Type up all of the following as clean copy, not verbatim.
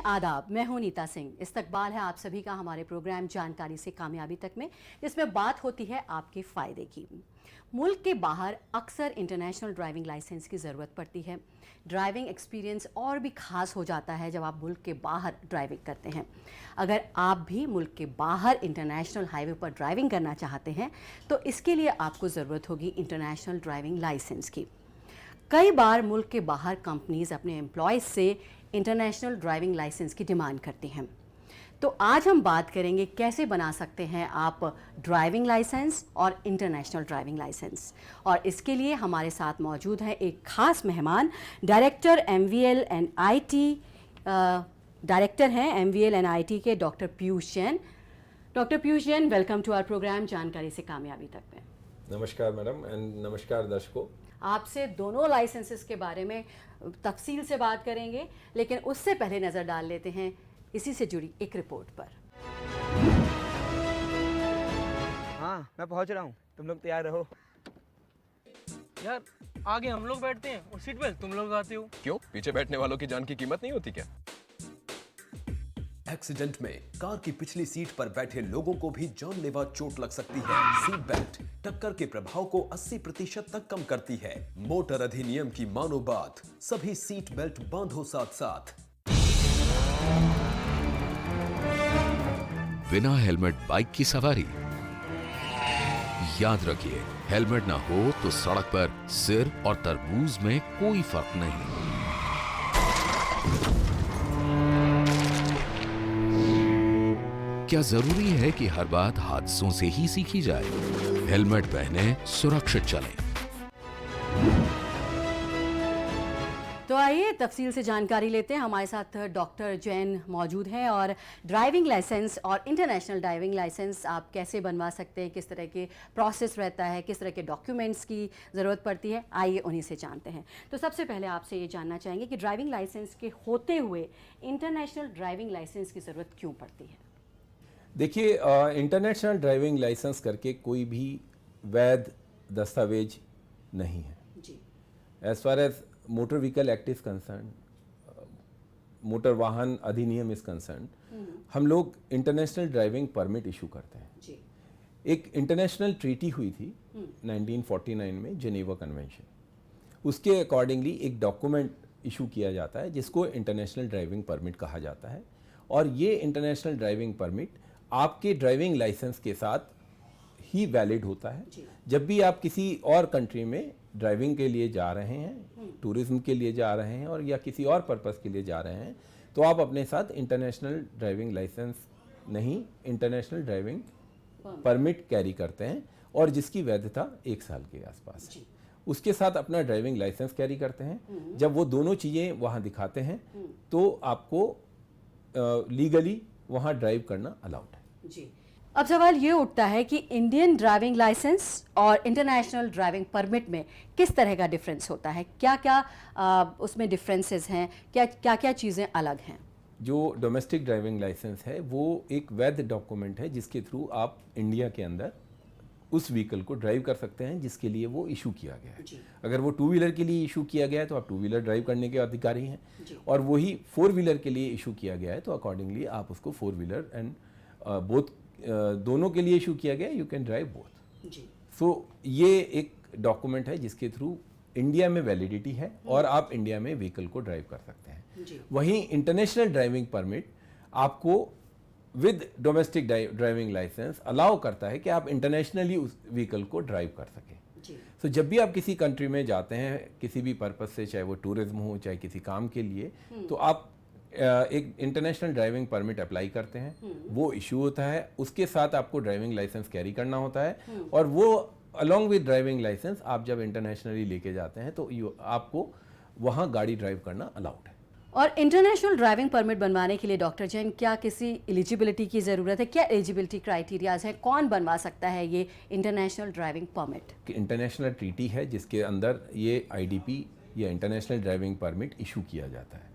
आदाब, मैं हूं नीता सिंह। इस्तकबाल है आप सभी का हमारे प्रोग्राम जानकारी से कामयाबी तक में, जिसमें बात होती है आपके फ़ायदे की। मुल्क के बाहर अक्सर इंटरनेशनल ड्राइविंग लाइसेंस की ज़रूरत पड़ती है। ड्राइविंग एक्सपीरियंस और भी ख़ास हो जाता है जब आप मुल्क के बाहर ड्राइविंग करते हैं। अगर आप भी मुल्क के बाहर इंटरनेशनल हाईवे पर ड्राइविंग करना चाहते हैं तो इसके लिए आपको ज़रूरत होगी इंटरनेशनल ड्राइविंग लाइसेंस की। कई बार मुल्क के बाहर कंपनीज अपने एम्प्लॉयज़ से इंटरनेशनल ड्राइविंग लाइसेंस की डिमांड करती हैं। तो आज हम बात करेंगे कैसे बना सकते हैं आप ड्राइविंग लाइसेंस और इंटरनेशनल ड्राइविंग लाइसेंस। और इसके लिए हमारे साथ मौजूद है एक ख़ास मेहमान, director MVL and IT, director हैं MVL एंड IT के doctor Piyush Jain. Doctor Piyush Jain, welcome to our program जानकारी से कामयाबी तक में। नमस्कार मैडम एंड नमस्कार दर्शकों। आपसे दोनों लाइसेंसेस के बारे में तफसील से बात करेंगे, लेकिन उससे पहले नज़र डाल लेते हैं इसी से जुड़ी एक रिपोर्ट पर। हाँ, मैं पहुंच रहा हूँ, तुम लोग तैयार रहो। यार आगे हम लोग बैठते हैं और सीट बेल्ट तुम लोग आते हो। क्यों? पीछे बैठने वालों की जान की कीमत नहीं होती क्या? एक्सीडेंट में कार की पिछली सीट पर बैठे लोगों को भी जानलेवा चोट लग सकती है। सीट बेल्ट टक्कर के प्रभाव को 80% तक कम करती है। मोटर अधिनियम की मानो बात, सभी सीट बेल्ट बांधो साथ साथ। बिना हेलमेट बाइक की सवारी, याद रखिए, हेलमेट ना हो तो सड़क पर सिर और तरबूज में कोई फर्क नहीं। क्या जरूरी है कि हर बात हादसों से ही सीखी जाए? हेलमेट पहने, सुरक्षित चलें। तो आइए तफसील से जानकारी लेते हैं। हमारे साथ डॉक्टर जैन मौजूद हैं और ड्राइविंग लाइसेंस और इंटरनेशनल ड्राइविंग लाइसेंस आप कैसे बनवा सकते हैं, किस तरह के प्रोसेस रहता है, किस तरह के डॉक्यूमेंट्स की ज़रूरत पड़ती है, आइए उन्हीं से जानते हैं। तो सबसे पहले आपसे ये जानना चाहेंगे कि ड्राइविंग लाइसेंस के होते हुए इंटरनेशनल ड्राइविंग लाइसेंस की ज़रूरत क्यों पड़ती है? देखिए, इंटरनेशनल ड्राइविंग लाइसेंस करके कोई भी वैध दस्तावेज नहीं है। जी। As far as motor vehicle act is concern, motor वाहन अधिनियम इज कंसर्न, हम लोग इंटरनेशनल ड्राइविंग परमिट इशू करते हैं। जी। एक इंटरनेशनल ट्रीटी हुई थी 1949 में, जेनेवा कन्वेंशन। उसके अकॉर्डिंगली एक डॉक्यूमेंट इशू किया जाता है जिसको इंटरनेशनल ड्राइविंग परमिट कहा जाता है। और ये इंटरनेशनल ड्राइविंग परमिट आपके ड्राइविंग लाइसेंस के साथ ही वैलिड होता है। जब भी आप किसी और कंट्री में ड्राइविंग के लिए जा रहे हैं, टूरिज्म के लिए जा रहे हैं और या किसी और पर्पस के लिए जा रहे हैं, तो आप अपने साथ इंटरनेशनल ड्राइविंग लाइसेंस नहीं, इंटरनेशनल ड्राइविंग परमिट कैरी करते हैं और जिसकी वैधता 1 साल के आसपास है। उसके साथ अपना ड्राइविंग लाइसेंस कैरी करते हैं। जब वो दोनों चीज़ें वहाँ दिखाते हैं तो आपको लीगली वहाँ ड्राइव करना अलाउड है। जी। अब सवाल ये उठता है कि इंडियन ड्राइविंग लाइसेंस और इंटरनेशनल ड्राइविंग परमिट में किस तरह का डिफरेंस होता है? क्या क्या उसमें डिफरेंसेस हैं? क्या क्या चीज़ें अलग हैं? जो डोमेस्टिक ड्राइविंग लाइसेंस है वो एक वैध डॉक्यूमेंट है जिसके थ्रू आप इंडिया के अंदर उस व्हीकल को ड्राइव कर सकते हैं जिसके लिए वो इशू किया गया है। अगर वो 2 व्हीलर के लिए इशू किया गया है तो आप 2 व्हीलर ड्राइव करने के अधिकारी हैं, और वही 4 व्हीलर के लिए इशू किया गया है तो अकॉर्डिंगली आप उसको 4 व्हीलर एंड बोथ दोनों के लिए इशू किया गया, यू कैन ड्राइव बोथ। सो ये एक डॉक्यूमेंट है जिसके थ्रू इंडिया में वैलिडिटी है और आप इंडिया में व्हीकल को ड्राइव कर सकते हैं। वहीं इंटरनेशनल ड्राइविंग परमिट आपको with domestic driving licence allow करता है कि आप इंटरनेशनली उस व्हीकल को ड्राइव कर सकें। तो जब भी आप किसी कंट्री में जाते हैं किसी भी पर्पस से, चाहे वो टूरिज्म हो चाहे किसी काम के लिए, तो आप एक इंटरनेशनल ड्राइविंग परमिट अप्लाई करते हैं, वो इशू होता है, उसके साथ आपको ड्राइविंग लाइसेंस कैरी करना होता है, और वो अलॉन्ग विद ड्राइविंग लाइसेंस आप जब इंटरनेशनली लेके जाते हैं तो आपको वहाँ गाड़ी ड्राइव करना अलाउड है। और इंटरनेशनल ड्राइविंग परमिट बनवाने के लिए डॉक्टर जैन क्या किसी एलिजिबिलिटी की ज़रूरत है? क्या एलिजिबिलिटी क्राइटेरियाज हैं? कौन बनवा सकता है ये international driving permit? International treaty है जिसके अंदर ये IDP या इंटरनेशनल ड्राइविंग परमिट इशू किया जाता है।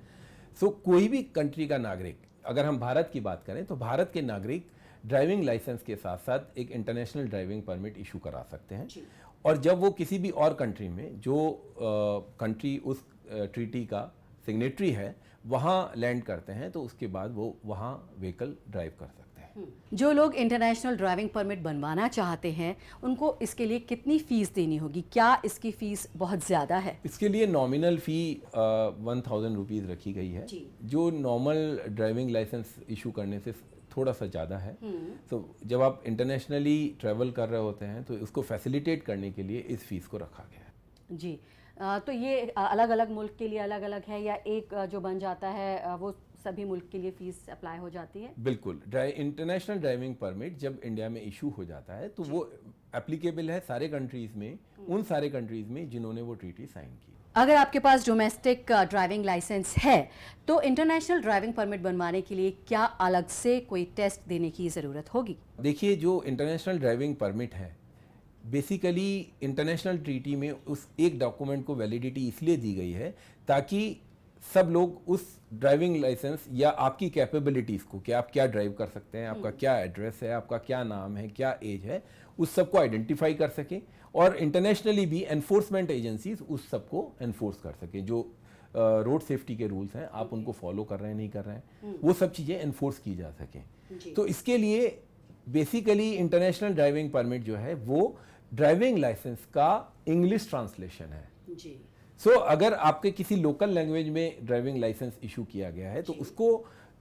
सो कोई भी कंट्री का नागरिक, अगर हम भारत की बात करें तो भारत के नागरिक ड्राइविंग लाइसेंस के साथ साथ एक इंटरनेशनल ड्राइविंग परमिट इशू करा सकते हैं। और जब वो किसी भी और कंट्री में, जो कंट्री उस ट्रीटी का सिग्नेटरी है, वहाँ लैंड करते हैं तो उसके बाद वो वहाँ व्हीकल ड्राइव कर सकते हैं। जो लोग इंटरनेशनल ड्राइविंग परमिट बनवाना चाहते हैं उनको इसके लिए कितनी फ़ीस देनी होगी? क्या इसकी फ़ीस बहुत ज़्यादा है? इसके लिए नॉमिनल फ़ी 1000 रुपीज़ रखी गई है, जो नॉर्मल ड्राइविंग लाइसेंस इशू करने से थोड़ा सा ज़्यादा है। तो जब आप इंटरनेशनली ट्रैवल कर रहे होते हैं तो उसको फैसिलिटेट करने के लिए इस फीस को रखा गया है। जी, तो ये अलग अलग मुल्क के लिए अलग अलग है या एक जो बन जाता है वो सभी मुल्क के लिए फ़ीस अप्लाई हो जाती है? बिल्कुल, इंटरनेशनल ड्राइविंग परमिट जब इंडिया में इशू हो जाता है तो वो एप्लीकेबल है सारे कंट्रीज़ में, उन सारे कंट्रीज़ में जिन्होंने वो ट्रीटी साइन की। अगर आपके पास डोमेस्टिक ड्राइविंग लाइसेंस है तो इंटरनेशनल ड्राइविंग परमिट बनवाने के लिए क्या अलग से कोई टेस्ट देने की ज़रूरत होगी? देखिए, जो इंटरनेशनल ड्राइविंग परमिट है बेसिकली इंटरनेशनल ट्रीटी में उस एक डॉक्यूमेंट को वैलिडिटी इसलिए दी गई है ताकि सब लोग उस ड्राइविंग लाइसेंस या आपकी कैपेबिलिटीज़ को, कि आप क्या ड्राइव कर सकते हैं, आपका क्या एड्रेस है, आपका क्या नाम है, क्या एज है, उस सब को आइडेंटिफाई कर सकें और इंटरनेशनली भी एनफोर्समेंट एजेंसीज उस सब को एनफोर्स कर सकें। जो रोड सेफ्टी के रूल्स हैं आप उनको फॉलो कर रहे हैं नहीं कर रहे हैं, वो सब चीज़ें एनफोर्स की जा सकें। तो इसके लिए बेसिकली इंटरनेशनल ड्राइविंग परमिट जो है वो ड्राइविंग लाइसेंस का इंग्लिश ट्रांसलेशन है। जी। अगर आपके किसी लोकल लैंग्वेज में ड्राइविंग लाइसेंस इशू किया गया है तो उसको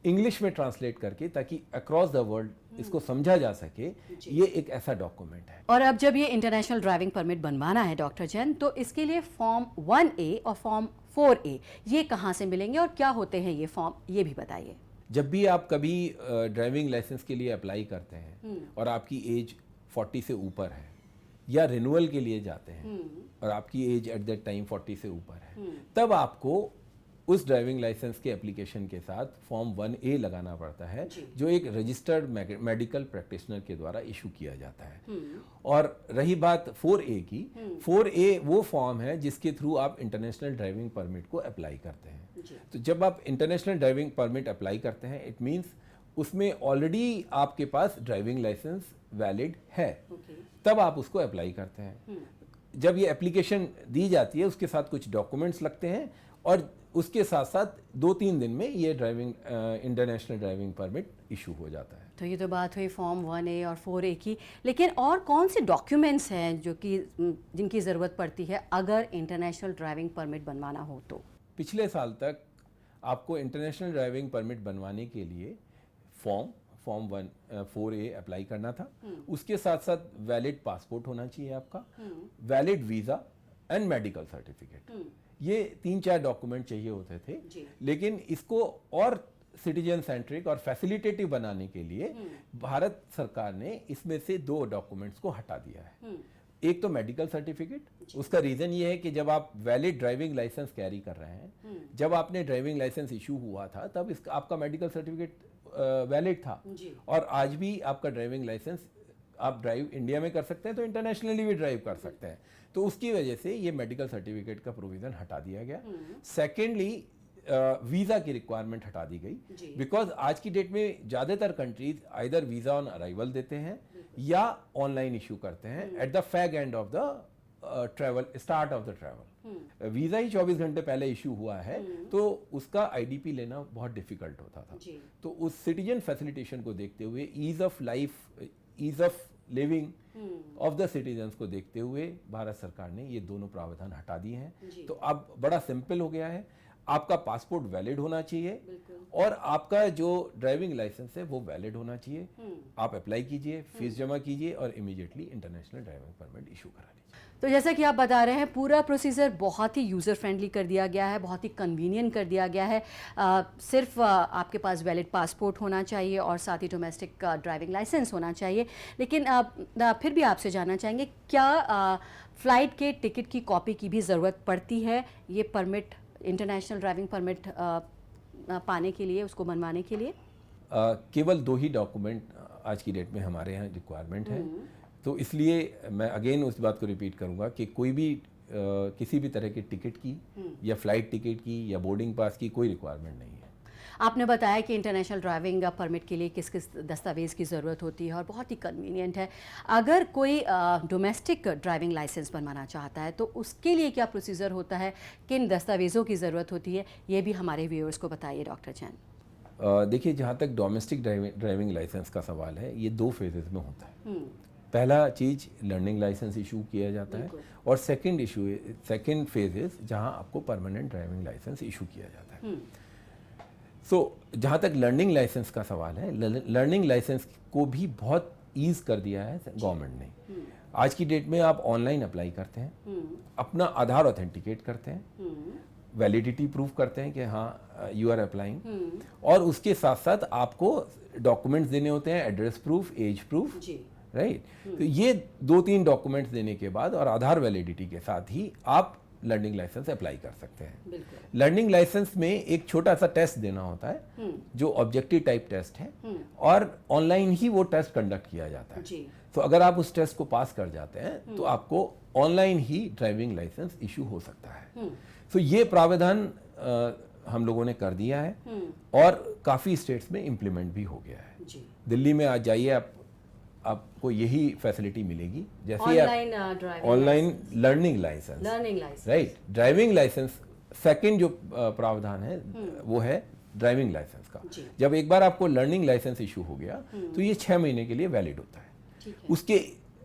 इंग्लिश में ट्रांसलेट करके ताकि अक्रॉस द वर्ल्ड इसको समझा जा सके, ये एक ऐसा डॉक्यूमेंट है। और अब जब ये इंटरनेशनल ड्राइविंग परमिट बनवाना है डॉक्टर जैन, तो इसके लिए फॉर्म 1A और फॉर्म 4A ये कहाँ से मिलेंगे और क्या होते हैं ये फॉर्म, ये भी बताइए। जब भी आप कभी ड्राइविंग लाइसेंस के लिए अप्लाई करते हैं और आपकी एज 40 से ऊपर है या रिन्यूअल के लिए जाते हैं और आपकी एज एट दैट टाइम 40 से ऊपर है, तब आपको उस ड्राइविंग लाइसेंस के एप्लीकेशन के साथ फॉर्म 1A लगाना पड़ता है, जो एक रजिस्टर्ड मेडिकल प्रैक्टिशनर के द्वारा इशू किया जाता है। और रही बात 4A की, 4A वो फॉर्म है जिसके थ्रू आप इंटरनेशनल ड्राइविंग परमिट को अप्लाई करते हैं। तो जब आप इंटरनेशनल ड्राइविंग परमिट अप्लाई करते हैं, इट मीन्स उसमें ऑलरेडी आपके पास ड्राइविंग लाइसेंस वैलिड है, तब आप उसको अप्लाई करते हैं। जब ये एप्लीकेशन दी जाती है उसके साथ कुछ डॉक्यूमेंट्स लगते हैं और उसके साथ साथ 2-3 दिन में ये इंटरनेशनल ड्राइविंग परमिट इशू हो जाता है। तो ये तो बात हुई फॉर्म 1A और 4A की, लेकिन और कौन से डॉक्यूमेंट्स हैं जो कि जिनकी ज़रूरत पड़ती है अगर इंटरनेशनल ड्राइविंग परमिट बनवाना हो तो? पिछले साल तक आपको इंटरनेशनल ड्राइविंग परमिट बनवाने के लिए फॉर्म 4A अप्लाई करना था। उसके साथ साथ वैलिड पासपोर्ट होना चाहिए आपका, valid visa and medical certificate. ये 3-4 डॉक्यूमेंट चाहिए होते थे, लेकिन इसको और सिटीजन सेंट्रिक और फैसिलिटेटिव बनाने के लिए भारत सरकार ने इसमें से 2 डॉक्यूमेंट्स को हटा दिया है। एक तो मेडिकल सर्टिफिकेट, उसका रीज़न ये है कि जब आप वैलिड ड्राइविंग लाइसेंस कैरी कर रहे हैं, जब आपने ड्राइविंग लाइसेंस इशू हुआ था तब आपका मेडिकल सर्टिफिकेट वैलिड था और आज भी आपका ड्राइविंग लाइसेंस आप ड्राइव इंडिया में कर सकते हैं तो इंटरनेशनली भी ड्राइव कर सकते हैं। तो उसकी वजह से ये मेडिकल सर्टिफिकेट का प्रोविज़न हटा दिया गया। सेकेंडली, वीज़ा की रिक्वायरमेंट हटा दी गई, बिकॉज आज की डेट में ज़्यादातर countries either visa on arrival देते हैं या ऑनलाइन इशू करते हैं at the fag end of the travel, start of the travel. Visa ही 24 घंटे पहले इशू हुआ है तो उसका IDP लेना बहुत डिफिकल्ट होता था। तो उस सिटीजन फैसिलिटेशन को देखते हुए, ease of life, ease of living of the citizens को देखते हुए भारत सरकार ने ये दोनों प्रावधान हटा दिए हैं। तो अब बड़ा सिंपल हो गया है, आपका पासपोर्ट वैलिड होना चाहिए और आपका जो ड्राइविंग लाइसेंस है वो वैलिड होना चाहिए। आप अप्लाई कीजिए, फीस जमा कीजिए और immediately international driving permit issue करा लीजिए। तो जैसा कि आप बता रहे हैं, पूरा प्रोसीजर बहुत ही यूज़र फ्रेंडली कर दिया गया है, बहुत ही कन्वीनियंट कर दिया गया है। सिर्फ आपके पास वैलिड पासपोर्ट होना चाहिए और साथ ही डोमेस्टिक ड्राइविंग लाइसेंस होना चाहिए। लेकिन फिर भी आपसे जानना चाहेंगे, क्या फ़्लाइट के टिकट की कॉपी की भी ज़रूरत पड़ती है ये परमिट, इंटरनेशनल ड्राइविंग परमिट पाने के लिए, उसको बनवाने के लिए? केवल 2 ही डॉक्यूमेंट आज की डेट में हमारे यहाँ रिक्वायरमेंट है। तो इसलिए मैं अगेन उस बात को रिपीट करूँगा कि कोई भी किसी भी तरह के टिकट की या फ्लाइट टिकट की या बोर्डिंग पास की कोई रिक्वायरमेंट नहीं है। आपने बताया कि इंटरनेशनल ड्राइविंग परमिट के लिए किस किस दस्तावेज़ की ज़रूरत होती है और बहुत ही कन्वीनियंट है। अगर कोई डोमेस्टिक ड्राइविंग लाइसेंस बनवाना चाहता है तो उसके लिए क्या प्रोसीजर होता है, किन दस्तावेज़ों की ज़रूरत होती है, ये भी हमारे व्यूअर्स को बताइए डॉक्टर जैन। देखिए, जहाँ तक डोमेस्टिक ड्राइविंग लाइसेंस का सवाल है, ये 2 फेजेस में होता है। पहला चीज़ लर्निंग लाइसेंस इशू किया जाता है और सेकंड फेज इज जहाँ आपको परमानेंट ड्राइविंग लाइसेंस इशू किया जाता है। सो जहाँ तक लर्निंग लाइसेंस का सवाल है, लर्निंग लाइसेंस को भी बहुत ईज कर दिया है गवर्नमेंट ने। आज की डेट में आप ऑनलाइन अप्लाई करते हैं, अपना आधार ऑथेंटिकेट करते हैं, वैलिडिटी प्रूव करते हैं कि हाँ यू आर अप्लाइंग, और उसके साथ साथ आपको डॉक्यूमेंट्स देने होते हैं, address proof, age proof, right. तो ये 2-3 डॉक्यूमेंट्स देने के बाद और आधार वैलिडिटी के साथ ही आप लर्निंग लाइसेंस अप्लाई कर सकते हैं। लर्निंग लाइसेंस में एक छोटा सा टेस्ट देना होता है जो ऑब्जेक्टिव टाइप टेस्ट है, और ऑनलाइन ही वो टेस्ट कंडक्ट किया जाता है। तो अगर आप उस टेस्ट को पास कर जाते हैं तो आपको ऑनलाइन ही ड्राइविंग लाइसेंस इशू हो सकता है। तो ये प्रावधान हम लोगों ने कर दिया है और काफ़ी स्टेट्स में इम्प्लीमेंट भी हो गया है। दिल्ली में आज जाइए, आपको यही फैसिलिटी मिलेगी, जैसे online learning licence, right. Driving licence second जो प्रावधान है वो है ड्राइविंग लाइसेंस का। जब एक बार आपको लर्निंग लाइसेंस इशू हो गया तो ये 6 महीने के लिए वैलिड होता है। उसके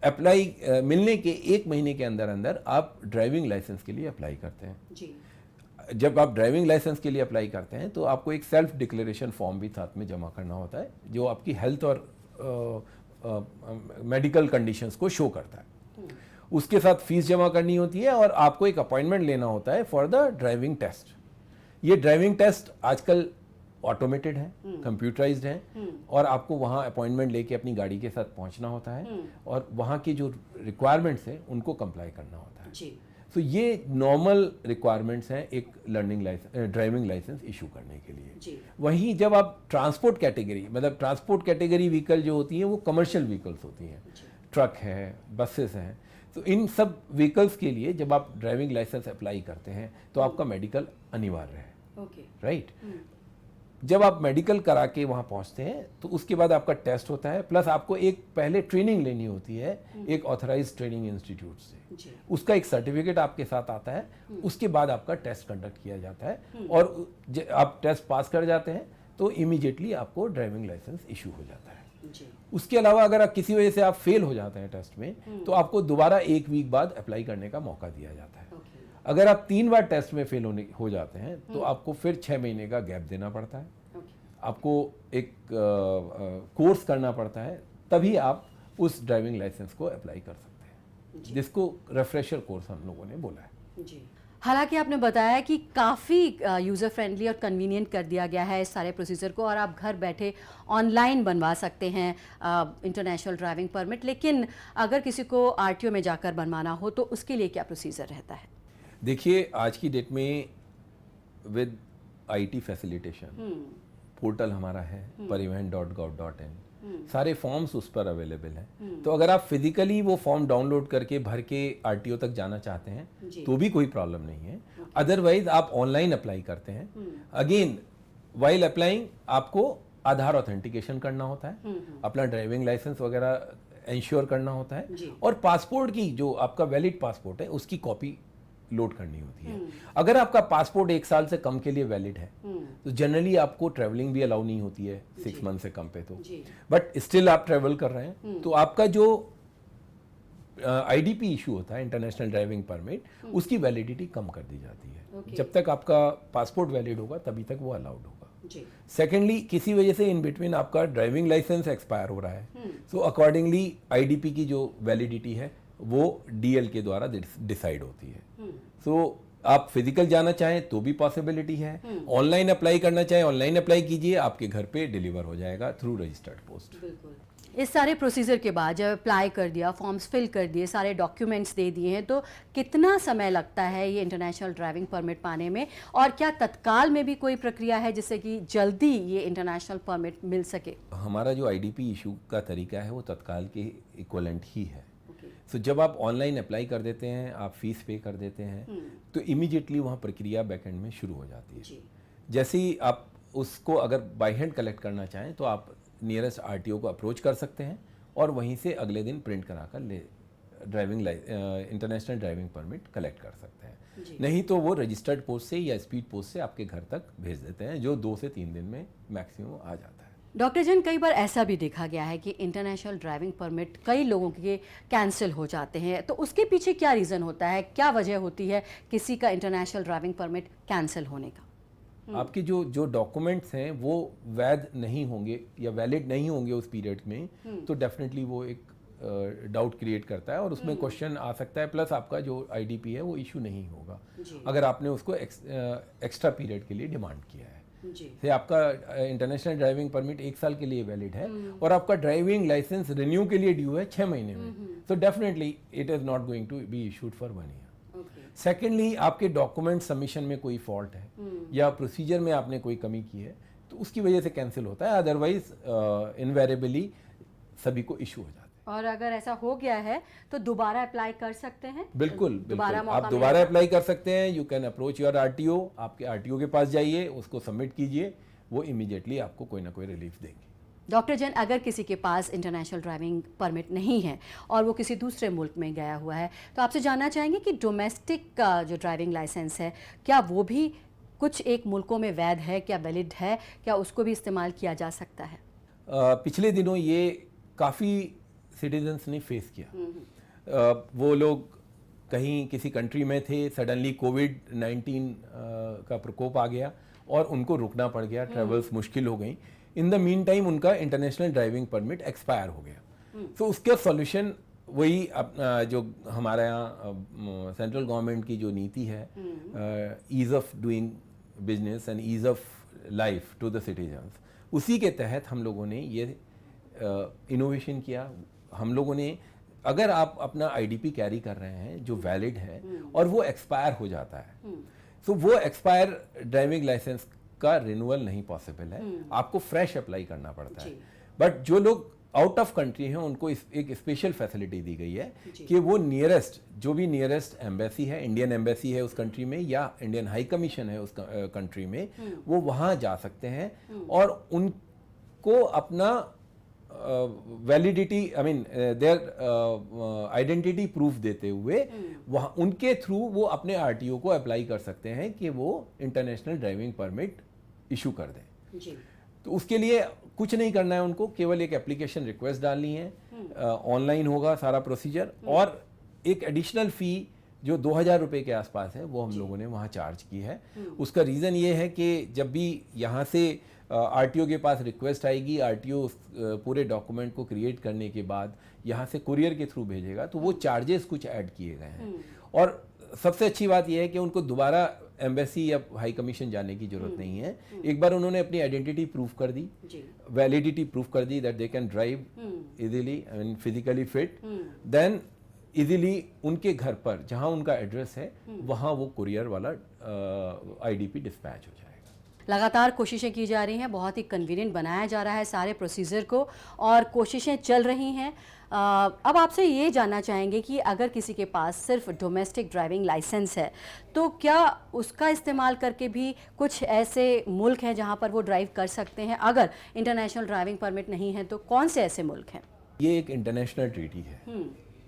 अप्लाई मिलने के 1 महीने के अंदर अंदर आप ड्राइविंग लाइसेंस के लिए अप्लाई करते हैं। जब आप ड्राइविंग लाइसेंस के लिए अप्लाई करते हैं तो आपको एक सेल्फ डिक्लेरेशन फॉर्म भी साथ में जमा करना होता है जो आपकी हेल्थ और मेडिकल कंडीशंस को शो करता है। उसके साथ फीस जमा करनी होती है और आपको एक अपॉइंटमेंट लेना होता है फॉर द ड्राइविंग टेस्ट। ये ड्राइविंग टेस्ट आजकल ऑटोमेटेड है, कंप्यूटराइज्ड है, और आपको वहाँ अपॉइंटमेंट लेके अपनी गाड़ी के साथ पहुँचना होता है और वहाँ की जो रिक्वायरमेंट्स हैं उनको कंप्लाई करना होता है। तो ये नॉर्मल रिक्वायरमेंट्स हैं एक ड्राइविंग लाइसेंस इशू करने के लिए। वहीं जब आप ट्रांसपोर्ट कैटेगरी, मतलब ट्रांसपोर्ट कैटेगरी व्हीकल जो होती हैं वो कमर्शियल व्हीकल्स होती हैं, ट्रक है, बसेस हैं, तो इन सब व्हीकल्स के लिए जब आप ड्राइविंग लाइसेंस अप्लाई करते हैं तो आपका मेडिकल अनिवार्य है, राइट। जब आप मेडिकल करा के वहाँ पहुँचते हैं तो उसके बाद आपका टेस्ट होता है, प्लस आपको एक पहले ट्रेनिंग लेनी होती है एक ऑथराइज्ड ट्रेनिंग इंस्टीट्यूट से। उसका एक सर्टिफिकेट आपके साथ आता है, उसके बाद आपका टेस्ट कंडक्ट किया जाता है और आप टेस्ट पास कर जाते हैं तो इमीडिएटली आपको ड्राइविंग लाइसेंस इशू हो जाता है। उसके अलावा अगर आप किसी वजह से आप फेल हो जाते हैं टेस्ट में तो आपको दोबारा 1 वीक बाद अप्लाई करने का मौका दिया जाता है। अगर आप 3 बार टेस्ट में फेल हो जाते हैं तो आपको फिर 6 महीने का गैप देना पड़ता है, आपको एक कोर्स करना पड़ता है, तभी आप उस ड्राइविंग लाइसेंस को अप्लाई कर सकते हैं, जिसको रिफ्रेशर कोर्स हम लोगों ने बोला है। हालांकि आपने बताया कि काफ़ी यूज़र फ्रेंडली और कन्वीनियंट कर दिया गया है इस सारे प्रोसीजर को, और आप घर बैठे ऑनलाइन बनवा सकते हैं इंटरनेशनल ड्राइविंग परमिट। लेकिन अगर किसी को आरटीओ में जाकर बनवाना हो तो उसके लिए क्या प्रोसीजर रहता है? देखिए, आज की डेट में विद आईटी फैसिलिटेशन पोर्टल हमारा है parivahan.gov.in, सारे फॉर्म्स उस पर अवेलेबल हैं। तो अगर आप फिजिकली वो फॉर्म डाउनलोड करके भर के आरटीओ तक जाना चाहते हैं तो भी कोई प्रॉब्लम नहीं है। अदरवाइज आप ऑनलाइन अप्लाई करते हैं। अगेन वाइल अप्लाइंग आपको आधार ऑथेंटिकेशन करना होता है, अपना ड्राइविंग लाइसेंस वगैरह इंश्योर करना होता है, और पासपोर्ट की जो आपका वैलिड पासपोर्ट है उसकी कॉपी लोड करनी होती है। अगर आपका पासपोर्ट 1 साल से कम के लिए वैलिड है तो जनरली आपको ट्रैवलिंग भी अलाउ नहीं होती है 6 मंथ से कम पे, तो बट स्टिल आप ट्रैवल कर रहे हैं तो आपका जो आईडीपी इशू होता है, इंटरनेशनल ड्राइविंग परमिट, उसकी वैलिडिटी कम कर दी जाती है। जब तक आपका पासपोर्ट वैलिड होगा तभी तक वो अलाउड होगा। सेकेंडली, किसी वजह से इन बिटवीन आपका ड्राइविंग लाइसेंस एक्सपायर हो रहा है तो अकॉर्डिंगली आईडीपी की जो वैलिडिटी है वो डीएल के द्वारा डिसाइड होती है। तो आप फिजिकल जाना चाहें तो भी पॉसिबिलिटी है, ऑनलाइन अप्लाई करना चाहें ऑनलाइन अप्लाई कीजिए, आपके घर पे डिलीवर हो जाएगा थ्रू रजिस्टर्ड पोस्ट। इस सारे प्रोसीजर के बाद जब अप्लाई कर दिया, फॉर्म्स फिल कर दिए, सारे डॉक्यूमेंट्स दे दिए हैं, तो कितना समय लगता है ये इंटरनेशनल ड्राइविंग परमिट पाने में, और क्या तत्काल में भी कोई प्रक्रिया है जिससे कि जल्दी ये इंटरनेशनल परमिट मिल सके? हमारा जो आईडीपी इशू का तरीका है वो तत्काल के इक्वलेंट ही है। तो जब आप ऑनलाइन अप्लाई कर देते हैं, आप फीस पे कर देते हैं, तो इमीडिएटली वहाँ प्रक्रिया बैकएंड में शुरू हो जाती है। जैसे ही आप उसको अगर बाई हैंड कलेक्ट करना चाहें तो आप नियरेस्ट आरटीओ को अप्रोच कर सकते हैं और वहीं से अगले दिन प्रिंट कराकर इंटरनेशनल ड्राइविंग परमिट कलेक्ट कर सकते हैं। नहीं तो वो रजिस्टर्ड पोस्ट से या स्पीड पोस्ट से आपके घर तक भेज देते हैं, जो 2 से 3 दिन में मैक्सिमम आ जाता है। डॉक्टर जैन, कई बार ऐसा भी देखा गया है कि इंटरनेशनल ड्राइविंग परमिट कई लोगों के कैंसिल हो जाते हैं, तो उसके पीछे क्या रीज़न होता है, क्या वजह होती है किसी का इंटरनेशनल ड्राइविंग परमिट कैंसिल होने का? आपके जो डॉक्यूमेंट्स हैं वो वैध नहीं होंगे या वैलिड नहीं होंगे उस पीरियड में, तो डेफिनेटली वो एक डाउट क्रिएट करता है और उसमें क्वेश्चन आ सकता है। प्लस आपका जो आईडीपी है वो इशू नहीं होगा अगर आपने उसको एक्स्ट्रा पीरियड के लिए डिमांड किया है। से आपका इंटरनेशनल ड्राइविंग परमिट 1 साल के लिए वैलिड है और आपका ड्राइविंग लाइसेंस रिन्यू के लिए ड्यू है 6 महीने में, तो definitely it is not going to be issued for 1 year. Secondly, आपके डॉक्यूमेंट सबमिशन में कोई फॉल्ट है या प्रोसीजर में आपने कोई कमी की है तो उसकी वजह से कैंसिल होता है, अदरवाइज इनवेरेबली सभी को इशू हो जाता है। और अगर ऐसा हो गया है तो दोबारा अप्लाई कर सकते हैं? बिल्कुल दोबारा आप दोबारा अप्लाई कर सकते हैं। You can approach your RTO, आपके आरटीओ के पास जाइए, उसको सबमिट कीजिए, वो इमीडिएटली आपको कोई ना कोई रिलीफ देंगे। डॉक्टर जैन, अगर किसी के पास इंटरनेशनल ड्राइविंग परमिट नहीं है और वो किसी दूसरे मुल्क में गया हुआ है, तो आपसे जानना चाहेंगे कि डोमेस्टिक का जो ड्राइविंग लाइसेंस है क्या वो भी कुछ एक मुल्कों में वैध है, क्या वैलिड है, क्या उसको भी इस्तेमाल किया जा सकता है? पिछले दिनों ये काफ़ी सिटीजन्स ने फेस किया। वो लोग कहीं किसी कंट्री में थे, सडनली कोविड-19 का प्रकोप आ गया और उनको रुकना पड़ गया, ट्रेवल्स मुश्किल हो गई। इन द मीन टाइम उनका इंटरनेशनल ड्राइविंग परमिट एक्सपायर हो गया। तो उसका सॉल्यूशन वही अपना जो हमारे यहाँ सेंट्रल गवर्नमेंट की जो नीति है, ease of doing business and ease of life to the citizens, उसी के तहत हम लोगों ने ये इनोवेशन किया। हम लोगों ने, अगर आप अपना आईडीपी कैरी कर रहे हैं जो वैलिड है और वो एक्सपायर हो जाता है, तो वो एक्सपायर ड्राइविंग लाइसेंस का रिन्यूअल नहीं पॉसिबल है, आपको फ्रेश अप्लाई करना पड़ता है। बट जो लोग आउट ऑफ कंट्री हैं उनको एक स्पेशल फैसिलिटी दी गई है कि वो नियरेस्ट, जो भी नियरेस्ट एम्बेसी है, इंडियन एम्बेसी है उस कंट्री में या इंडियन हाई कमीशन है उस कंट्री में, वो वहाँ जा सकते हैं और उनको अपना validity, I mean their identity proof देते हुए वहाँ उनके थ्रू वो अपने आरटीओ को अप्लाई कर सकते हैं कि वो इंटरनेशनल ड्राइविंग परमिट इशू कर दें। तो उसके लिए कुछ नहीं करना है उनको, केवल एक एप्लीकेशन रिक्वेस्ट डालनी है, ऑनलाइन होगा सारा प्रोसीजर, और एक एडिशनल फ़ी जो 2000 रुपये के आसपास है वो हम लोगों ने वहाँ चार्ज की है। उसका रीज़न ये है कि जब भी यहाँ से आरटीओ के पास रिक्वेस्ट आएगी, आरटीओ पूरे डॉक्यूमेंट को क्रिएट करने के बाद यहाँ से कुरियर के थ्रू भेजेगा, तो वो चार्जेस कुछ ऐड किए गए हैं। और सबसे अच्छी बात यह है कि उनको दोबारा एम्बेसी या हाई कमीशन जाने की जरूरत नहीं है। एक बार उन्होंने अपनी आइडेंटिटी प्रूफ कर दी, वैलिडिटी प्रूफ कर दी, that they can drive easily, I mean physically fit, then easily उनके घर पर जहां उनका एड्रेस है वहां वो कुरियर वाला आईडीपी डिस्पैच हो जाएगा। लगातार कोशिशें की जा रही हैं, बहुत ही कन्वीनियंट बनाया जा रहा है सारे प्रोसीजर को और कोशिशें चल रही हैं। अब आपसे ये जानना चाहेंगे कि अगर किसी के पास सिर्फ डोमेस्टिक ड्राइविंग लाइसेंस है तो क्या उसका इस्तेमाल करके भी कुछ ऐसे मुल्क हैं जहां पर वो ड्राइव कर सकते हैं? अगर इंटरनेशनल ड्राइविंग परमिट नहीं है तो कौन से ऐसे मुल्क हैं? ये एक इंटरनेशनल ट्रीटी है,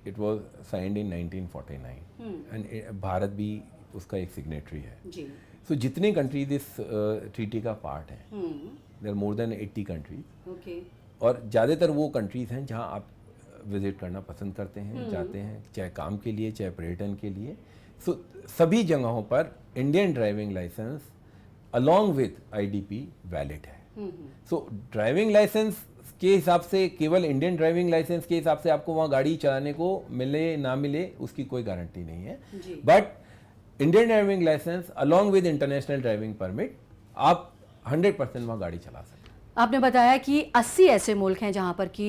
it was signed in 1949 and Bharat भी उसका एक सिग्नेटरी है। जी। सो जितने कंट्रीज इस ट्रीटी का पार्ट हैं, there are more than 80 countries. Okay. और ज़्यादातर वो कंट्रीज़ हैं जहां आप विज़िट करना पसंद करते हैं, जाते हैं, चाहे काम के लिए चाहे पर्यटन के लिए। सो सभी जगहों पर Indian driving licence along with IDP valid है। सो ड्राइविंग लाइसेंस के हिसाब से, केवल इंडियन ड्राइविंग लाइसेंस के हिसाब से आपको वहाँ गाड़ी चलाने को मिले ना मिले उसकी कोई गारंटी नहीं है। But Indian driving licence along with international driving permit आप 100% वहाँ गाड़ी चला सकते हैं। आपने बताया कि 80 ऐसे मुल्क हैं जहां पर कि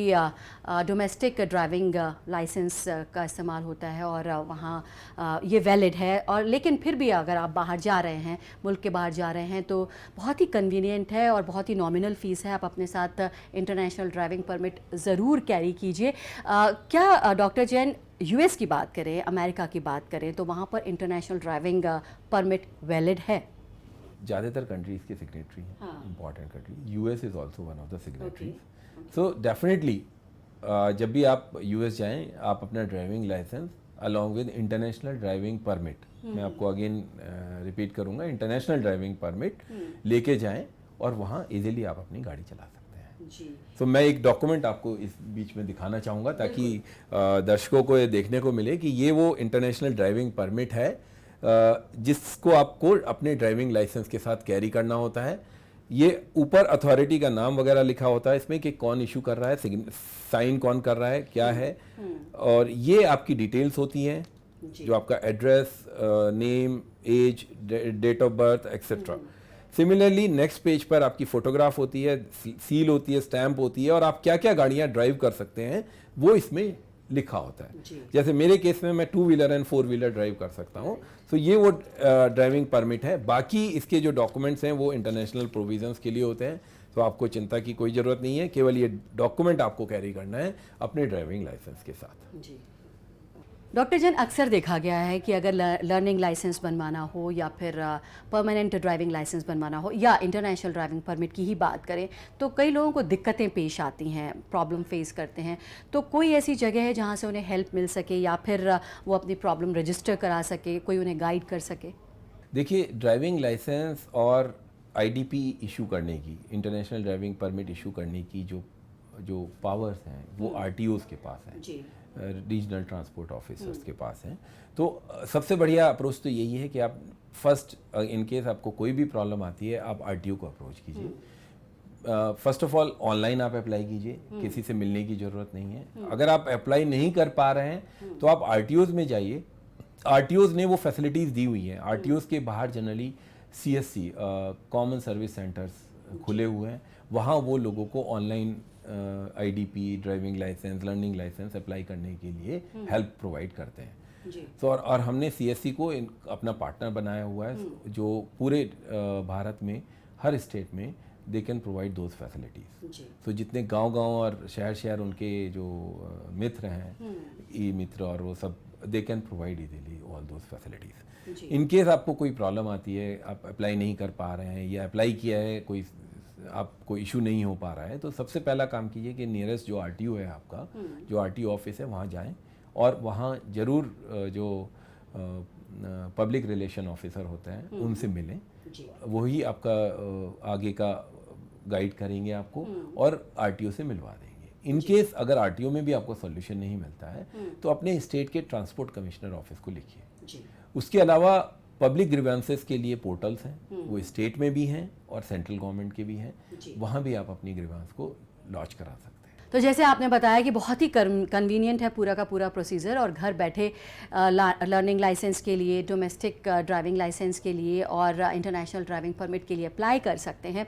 डोमेस्टिक ड्राइविंग लाइसेंस का इस्तेमाल होता है और वहाँ ये वैलिड है, और लेकिन फिर भी अगर आप बाहर जा रहे हैं, मुल्क के बाहर जा रहे हैं, तो बहुत ही कन्वीनियंट है और बहुत ही नॉमिनल फ़ीस है। आप अपने साथ इंटरनेशनल ड्राइविंग परमिट ज़रूर कैरी कीजिए। क्या डॉक्टर जैन, यूएस की बात करें, अमेरिका की बात करें, तो वहाँ पर इंटरनेशनल ड्राइविंग परमिट वैलिड है? ज़्यादातर कंट्रीज़ के सिग्नेटरी हैं, हाँ। Important country. US is also one of the signatories. So definitely जब भी आप यूएस जाएं, आप अपना driving licence along with international driving permit, मैं आपको अगेन रिपीट करूंगा, इंटरनेशनल ड्राइविंग परमिट लेके जाएं और वहाँ इजीली आप अपनी गाड़ी चला सकते हैं। जी। तो मैं एक डॉक्यूमेंट आपको इस बीच में दिखाना चाहूँगा ताकि दर्शकों को ये देखने को मिले कि ये वो इंटरनेशनल ड्राइविंग परमिट है जिसको आपको अपने ड्राइविंग लाइसेंस के साथ कैरी करना होता है। ये ऊपर अथॉरिटी का नाम वगैरह लिखा होता है इसमें कि कौन इशू कर रहा है, साइन कौन कर रहा है, क्या है, और ये आपकी डिटेल्स होती हैं, जो आपका address, name, age, date of birth etcetera. Similarly next page पर आपकी फोटोग्राफ होती है, सील होती है, स्टैंप होती है, और आप क्या क्या गाड़ियाँ ड्राइव कर सकते हैं वो इसमें लिखा होता है। जैसे मेरे केस में मैं 2 व्हीलर एंड 4 व्हीलर ड्राइव कर सकता हूँ, तो ये वो ड्राइविंग परमिट है। बाकी इसके जो डॉक्यूमेंट्स हैं वो इंटरनेशनल प्रोविजंस के लिए होते हैं, तो आपको चिंता की कोई ज़रूरत नहीं है, केवल ये डॉक्यूमेंट आपको कैरी करना है अपने ड्राइविंग लाइसेंस के साथ। जी। डॉक्टर जैन, अक्सर देखा गया है कि अगर लर्निंग लाइसेंस बनवाना हो या फिर परमानेंट ड्राइविंग लाइसेंस बनवाना हो या इंटरनेशनल ड्राइविंग परमिट की ही बात करें तो कई लोगों को दिक्कतें पेश आती हैं, प्रॉब्लम फेस करते हैं। तो कोई ऐसी जगह है जहां से उन्हें हेल्प मिल सके या फिर वो अपनी प्रॉब्लम रजिस्टर करा सके, कोई उन्हें गाइड कर सके? देखिए, ड्राइविंग लाइसेंस और आईडीपी इशू करने की, इंटरनेशनल ड्राइविंग परमिट इशू करने की जो पावर्स हैं वो आरटीओज़ के पास हैं, जी। रीजनल ट्रांसपोर्ट ऑफिसर्स के पास हैं। तो सबसे बढ़िया अप्रोच तो यही है कि आप फर्स्ट, इन केस आपको कोई भी प्रॉब्लम आती है, आप आरटीओ को अप्रोच कीजिए। फर्स्ट ऑफ ऑल ऑनलाइन आप अप्लाई कीजिए, किसी से मिलने की ज़रूरत नहीं है। अगर आप अप्लाई नहीं कर पा रहे हैं तो आप आरटीओज़ में जाइए, आरटीओज़ ने वो फैसिलिटीज़ दी हुई हैं। आरटीओज़ के बाहर generally CSC, common service centres खुले हुए हैं, वहाँ वो लोगों को online IDP, driving licence, learning licence apply करने के लिए हेल्प प्रोवाइड करते हैं। जी। तो और हमने सीएससी को अपना पार्टनर बनाया हुआ है, जो पूरे भारत में हर स्टेट में they can provide those facilities. तो जितने गांव-गांव और शहर उनके जो मित्र हैं, ई मित्र और वो सब, they can provide easily all those facilities. In case आपको कोई प्रॉब्लम आती है, आप अप्लाई नहीं कर पा रहे हैं या अप्लाई किया है, कोई आपको इशू नहीं हो पा रहा है, तो सबसे पहला काम कीजिए कि नियरेस्ट जो आरटीओ है आपका, जो आरटीओ ऑफिस है, वहाँ जाएं और वहाँ ज़रूर जो पब्लिक रिलेशन ऑफिसर होते हैं उनसे मिलें। वही आपका आगे का गाइड करेंगे आपको और आरटीओ से मिलवा देंगे। इन केस अगर आरटीओ में भी आपको सॉल्यूशन नहीं मिलता है तो अपने स्टेट के ट्रांसपोर्ट कमिश्नर ऑफिस को लिखिए। उसके अलावा पब्लिक ग्रीवेंसेस के लिए पोर्टल्स हैं, वो स्टेट में भी हैं और सेंट्रल गवर्नमेंट के भी हैं, वहाँ भी आप अपनी ग्रीवेंस को लॉन्च करा सकते हैं। तो जैसे आपने बताया कि बहुत ही कन्वीनियंट है पूरा का पूरा प्रोसीजर, और घर बैठे लर्निंग लाइसेंस के लिए, डोमेस्टिक ड्राइविंग लाइसेंस के लिए और इंटरनेशनल ड्राइविंग परमिट के लिए अप्लाई कर सकते हैं।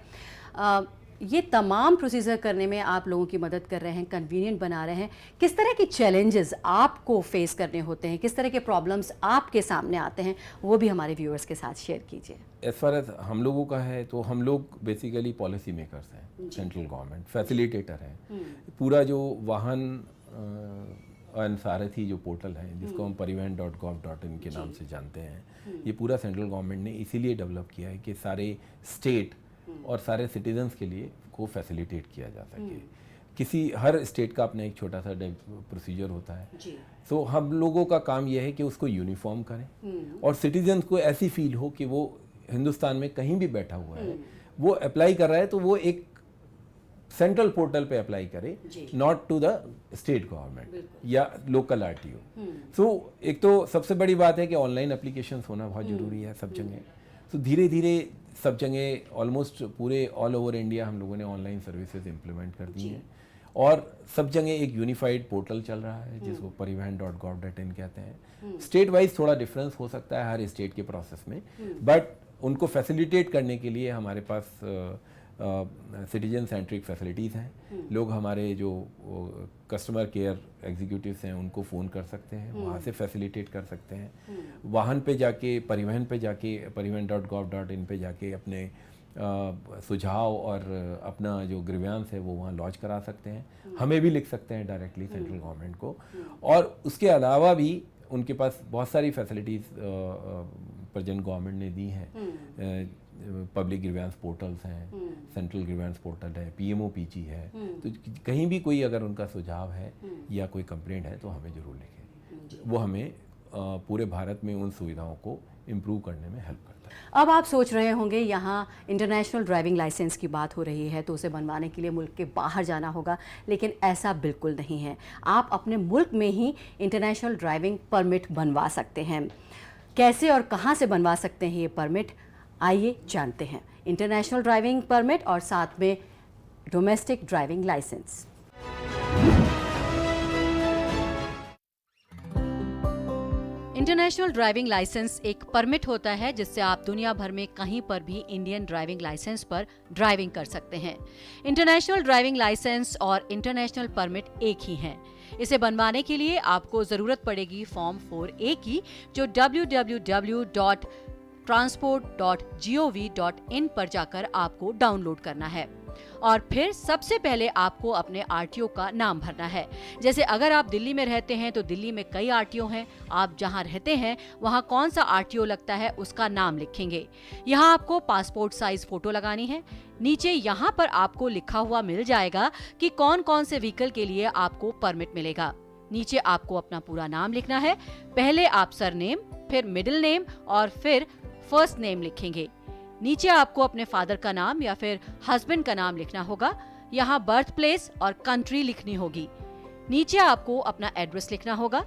ये तमाम प्रोसीजर करने में आप लोगों की मदद कर रहे हैं, कन्वीनियंट बना रहे हैं। किस तरह के चैलेंजेस आपको फेस करने होते हैं, किस तरह के प्रॉब्लम्स आपके सामने आते हैं, वो भी हमारे व्यूअर्स के साथ शेयर कीजिए। एज फार एज हम लोगों का है तो हम लोग बेसिकली पॉलिसी मेकर्स हैं, सेंट्रल गवर्नमेंट फैसिलिटेटर हैं। पूरा जो वाहन एंड सारथी जो पोर्टल है, जिसको हम परिवहन.gov.in के नाम से जानते हैं, ये पूरा सेंट्रल गवर्नमेंट ने इसीलिए डेवलप किया है कि सारे स्टेट और सारे सिटीजन्स के लिए को फैसिलिटेट किया जा सके। हर स्टेट का अपना एक छोटा सा प्रोसीजर होता है, तो हम लोगों का काम यह है कि उसको यूनिफॉर्म करें और सिटीजन्स को ऐसी फील हो कि वो हिंदुस्तान में कहीं भी बैठा हुआ है, वो अप्लाई कर रहा है तो वो एक सेंट्रल पोर्टल पे अप्लाई करे, not to the state government या लोकल आरटीओ। सो एक तो सबसे बड़ी बात है कि ऑनलाइन एप्लीकेशंस होना बहुत ज़रूरी है सब जगह। तो धीरे धीरे सब जगह ऑलमोस्ट पूरे ऑल ओवर इंडिया हम लोगों ने ऑनलाइन सर्विसेज इम्प्लीमेंट कर दी हैं और सब जगह एक यूनिफाइड पोर्टल चल रहा है जिसको परिवहन.gov.in कहते हैं। स्टेट वाइज थोड़ा डिफरेंस हो सकता है हर स्टेट के प्रोसेस में, बट उनको फैसिलिटेट करने के लिए हमारे पास सिटीजन सेंट्रिक फैसिलिटीज़ हैं। लोग हमारे जो कस्टमर केयर एग्जीक्यूटिव्स हैं उनको फ़ोन कर सकते हैं, वहाँ से फैसिलिटेट कर सकते हैं। वाहन पे जाके, परिवहन पे जाके, परिवहन.gov.in पे जाके अपने सुझाव और अपना जो ग्रीवेंस है वो वहाँ लॉन्च करा सकते हैं। हमें भी लिख सकते हैं डायरेक्टली सेंट्रल गवर्नमेंट को। और उसके अलावा भी उनके पास बहुत सारी फैसिलिटीज़ प्रेजेंट गवर्नमेंट ने दी हैं, पब्लिक ग्रीवेंस पोर्टल्स हैं, सेंट्रल ग्रीवेंस पोर्टल है, PMOPG है, तो कहीं भी कोई अगर उनका सुझाव है या कोई कंप्लेंट है तो हमें ज़रूर लिखें। वो हमें पूरे भारत में उन सुविधाओं को इम्प्रूव करने में हेल्प करता है। अब आप सोच रहे होंगे यहाँ इंटरनेशनल ड्राइविंग लाइसेंस की बात हो रही है तो उसे बनवाने के लिए मुल्क के बाहर जाना होगा, लेकिन ऐसा बिल्कुल नहीं है। आप अपने मुल्क में ही इंटरनेशनल ड्राइविंग परमिट बनवा सकते हैं। कैसे और कहाँ से बनवा सकते हैं ये परमिट, आइए जानते हैं। इंटरनेशनल ड्राइविंग परमिट और साथ में domestic driving licence. International driving licence एक परमिट होता है जिससे आप दुनिया भर में कहीं पर भी इंडियन ड्राइविंग लाइसेंस पर ड्राइविंग कर सकते हैं। इंटरनेशनल ड्राइविंग लाइसेंस और इंटरनेशनल परमिट एक ही हैं। इसे बनवाने के लिए आपको जरूरत पड़ेगी फॉर्म 4A की, जो www.transport.gov.in पर जाकर आपको डाउनलोड करना है। और फिर सबसे पहले आपको अपने आरटीओ का नाम भरना है। जैसे अगर आप दिल्ली में रहते हैं तो दिल्ली में कई आरटीओ हैं, आप जहां रहते हैं वहां कौन सा आरटीओ लगता है उसका नाम लिखेंगे। यहां आपको पासपोर्ट साइज फोटो लगानी है। नीचे यहां पर आपको लिखा हुआ मिल जाएगा कि कौन कौन से व्हीकल के लिए आपको परमिट मिलेगा। नीचे आपको अपना पूरा नाम लिखना है। पहले आप सरनेम, फिर मिडिल नेम और फिर फर्स्ट नेम लिखेंगे। नीचे आपको अपने फादर का नाम या फिर हस्बैंड का नाम लिखना होगा। यहाँ बर्थ प्लेस और कंट्री लिखनी होगी। नीचे आपको अपना एड्रेस लिखना होगा।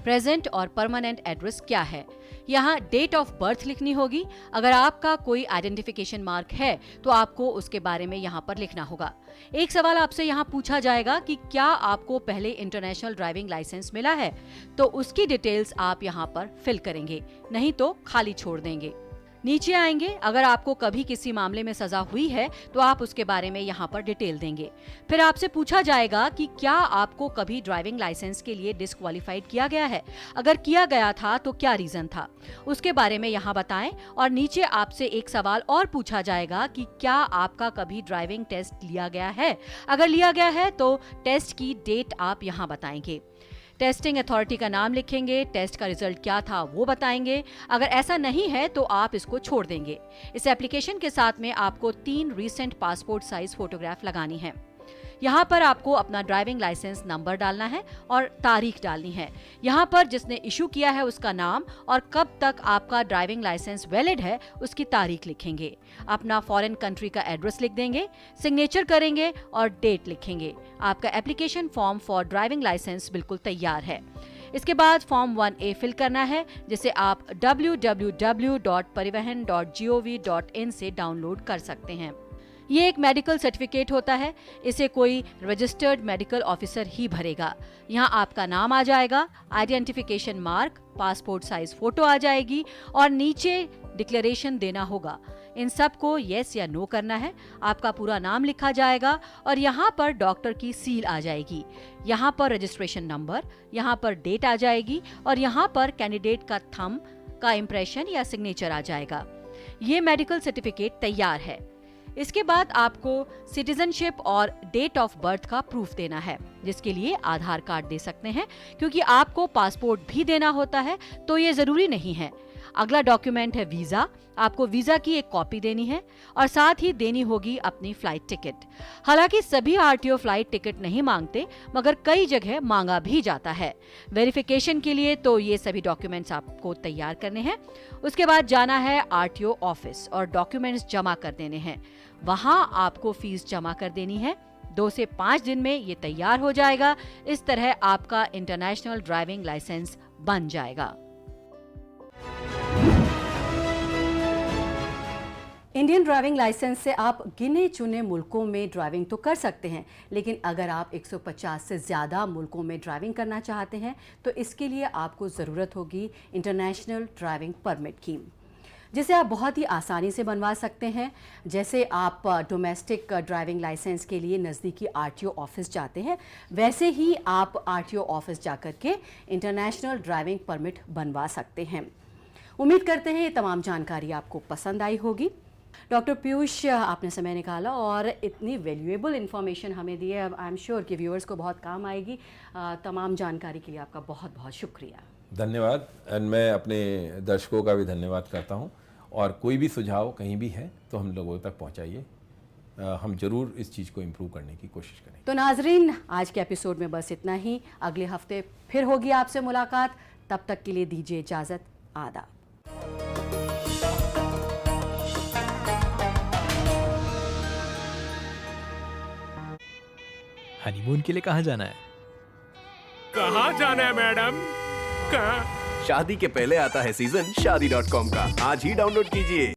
प्रेजेंट और परमानेंट एड्रेस क्या है, यहाँ डेट ऑफ बर्थ लिखनी होगी। अगर आपका कोई आइडेंटिफिकेशन मार्क है तो आपको उसके बारे में यहाँ पर लिखना होगा। एक सवाल आपसे यहाँ पूछा जाएगा कि क्या आपको पहले इंटरनेशनल ड्राइविंग लाइसेंस मिला है, तो उसकी डिटेल्स आप यहाँ पर फिल करेंगे, नहीं तो खाली छोड़ देंगे। नीचे आएंगे, अगर आपको कभी किसी मामले में सजा हुई है तो आप उसके बारे में यहाँ पर डिटेल देंगे। फिर आपसे पूछा जाएगा कि क्या आपको कभी ड्राइविंग लाइसेंस के लिए डिस्क्वालीफाइड किया गया है, अगर किया गया था तो क्या रीजन था, उसके बारे में यहाँ बताएं। और नीचे आपसे एक सवाल और पूछा जाएगा कि क्या आपका कभी ड्राइविंग टेस्ट लिया गया है, अगर लिया गया है तो टेस्ट की डेट आप यहाँ बताएंगे। टेस्टिंग अथॉरिटी का नाम लिखेंगे, टेस्ट का रिजल्ट क्या था वो बताएंगे। अगर ऐसा नहीं है तो आप इसको छोड़ देंगे। इस एप्लीकेशन के साथ में आपको 3 रीसेंट पासपोर्ट साइज फोटोग्राफ लगानी है। यहाँ पर आपको अपना ड्राइविंग लाइसेंस नंबर डालना है और तारीख डालनी है। यहाँ पर जिसने इशू किया है उसका नाम और कब तक आपका ड्राइविंग लाइसेंस वैलिड है उसकी तारीख लिखेंगे। अपना फॉरेन कंट्री का एड्रेस लिख देंगे, सिग्नेचर करेंगे और डेट लिखेंगे। आपका application form for driving licence बिल्कुल तैयार है। इसके बाद फॉर्म 1A फिल करना है, जिसे आप www.parivahan.gov.in से डाउनलोड कर सकते हैं। ये एक मेडिकल सर्टिफिकेट होता है, इसे कोई रजिस्टर्ड मेडिकल ऑफिसर ही भरेगा। यहाँ आपका नाम आ जाएगा, identification mark, passport size photo आ जाएगी और नीचे डिक्लेरेशन देना होगा। इन सब को येस या नो करना है। आपका पूरा नाम लिखा जाएगा और यहाँ पर डॉक्टर की सील आ जाएगी। यहाँ पर रजिस्ट्रेशन नंबर, यहाँ पर डेट आ जाएगी और यहाँ पर कैंडिडेट का थंब का इम्प्रेशन या सिग्नेचर आ जाएगा। ये मेडिकल सर्टिफिकेट तैयार है। इसके बाद आपको सिटीजनशिप और डेट ऑफ बर्थ का प्रूफ देना है, जिसके लिए आधार कार्ड दे सकते हैं, क्योंकि आपको पासपोर्ट भी देना होता है तो ये जरूरी नहीं है। अगला डॉक्यूमेंट है वीजा। आपको वीजा की एक कॉपी देनी है और साथ ही देनी होगी अपनी फ्लाइट टिकट। हालांकि सभी आरटीओ फ्लाइट टिकट नहीं मांगते, मगर कई जगह मांगा भी जाता है। वेरिफिकेशन के लिए तो ये सभी डॉक्यूमेंट्स आपको तैयार करने हैं। उसके बाद जाना है आरटीओ ऑफिस और डॉक्यूमेंट्स जमा कर देने हैं। वहां आपको फीस जमा कर देनी है। 2 से 5 दिन में ये तैयार हो जाएगा। इस तरह आपका इंटरनेशनल ड्राइविंग लाइसेंस बन जाएगा। इंडियन ड्राइविंग लाइसेंस से आप गिने चुने मुल्कों में ड्राइविंग तो कर सकते हैं, लेकिन अगर आप 150 से ज़्यादा मुल्कों में ड्राइविंग करना चाहते हैं तो इसके लिए आपको ज़रूरत होगी इंटरनेशनल ड्राइविंग परमिट की, जिसे आप बहुत ही आसानी से बनवा सकते हैं। जैसे आप डोमेस्टिक ड्राइविंग लाइसेंस के लिए नज़दीकी आरटीओ ऑफिस जाते हैं, वैसे ही आप आरटीओ ऑफिस जाकर के इंटरनेशनल ड्राइविंग परमिट बनवा सकते हैं। उम्मीद करते हैं ये तमाम जानकारी आपको पसंद आई होगी। डॉक्टर पीयूष, आपने समय निकाला और इतनी वैल्यूएबल इन्फॉर्मेशन हमें दी है। आई एम श्योर कि व्यूअर्स को बहुत काम आएगी। तमाम जानकारी के लिए आपका बहुत बहुत शुक्रिया। धन्यवाद। एंड मैं अपने दर्शकों का भी धन्यवाद करता हूँ और कोई भी सुझाव कहीं भी है तो हम लोगों तक पहुंचाइए। हम जरूर इस चीज़ को इम्प्रूव करने की कोशिश करेंगे। तो नाजरीन, आज के एपिसोड में बस इतना ही। अगले हफ्ते फिर होगी आपसे मुलाकात। तब तक के लिए दीजिए इजाज़त। आदाब। हनीमून के लिए कहाँ जाना है? कहाँ जाना है मैडम? कहाँ? शादी के पहले आता है सीजन शादी.com का। आज ही डाउनलोड कीजिए।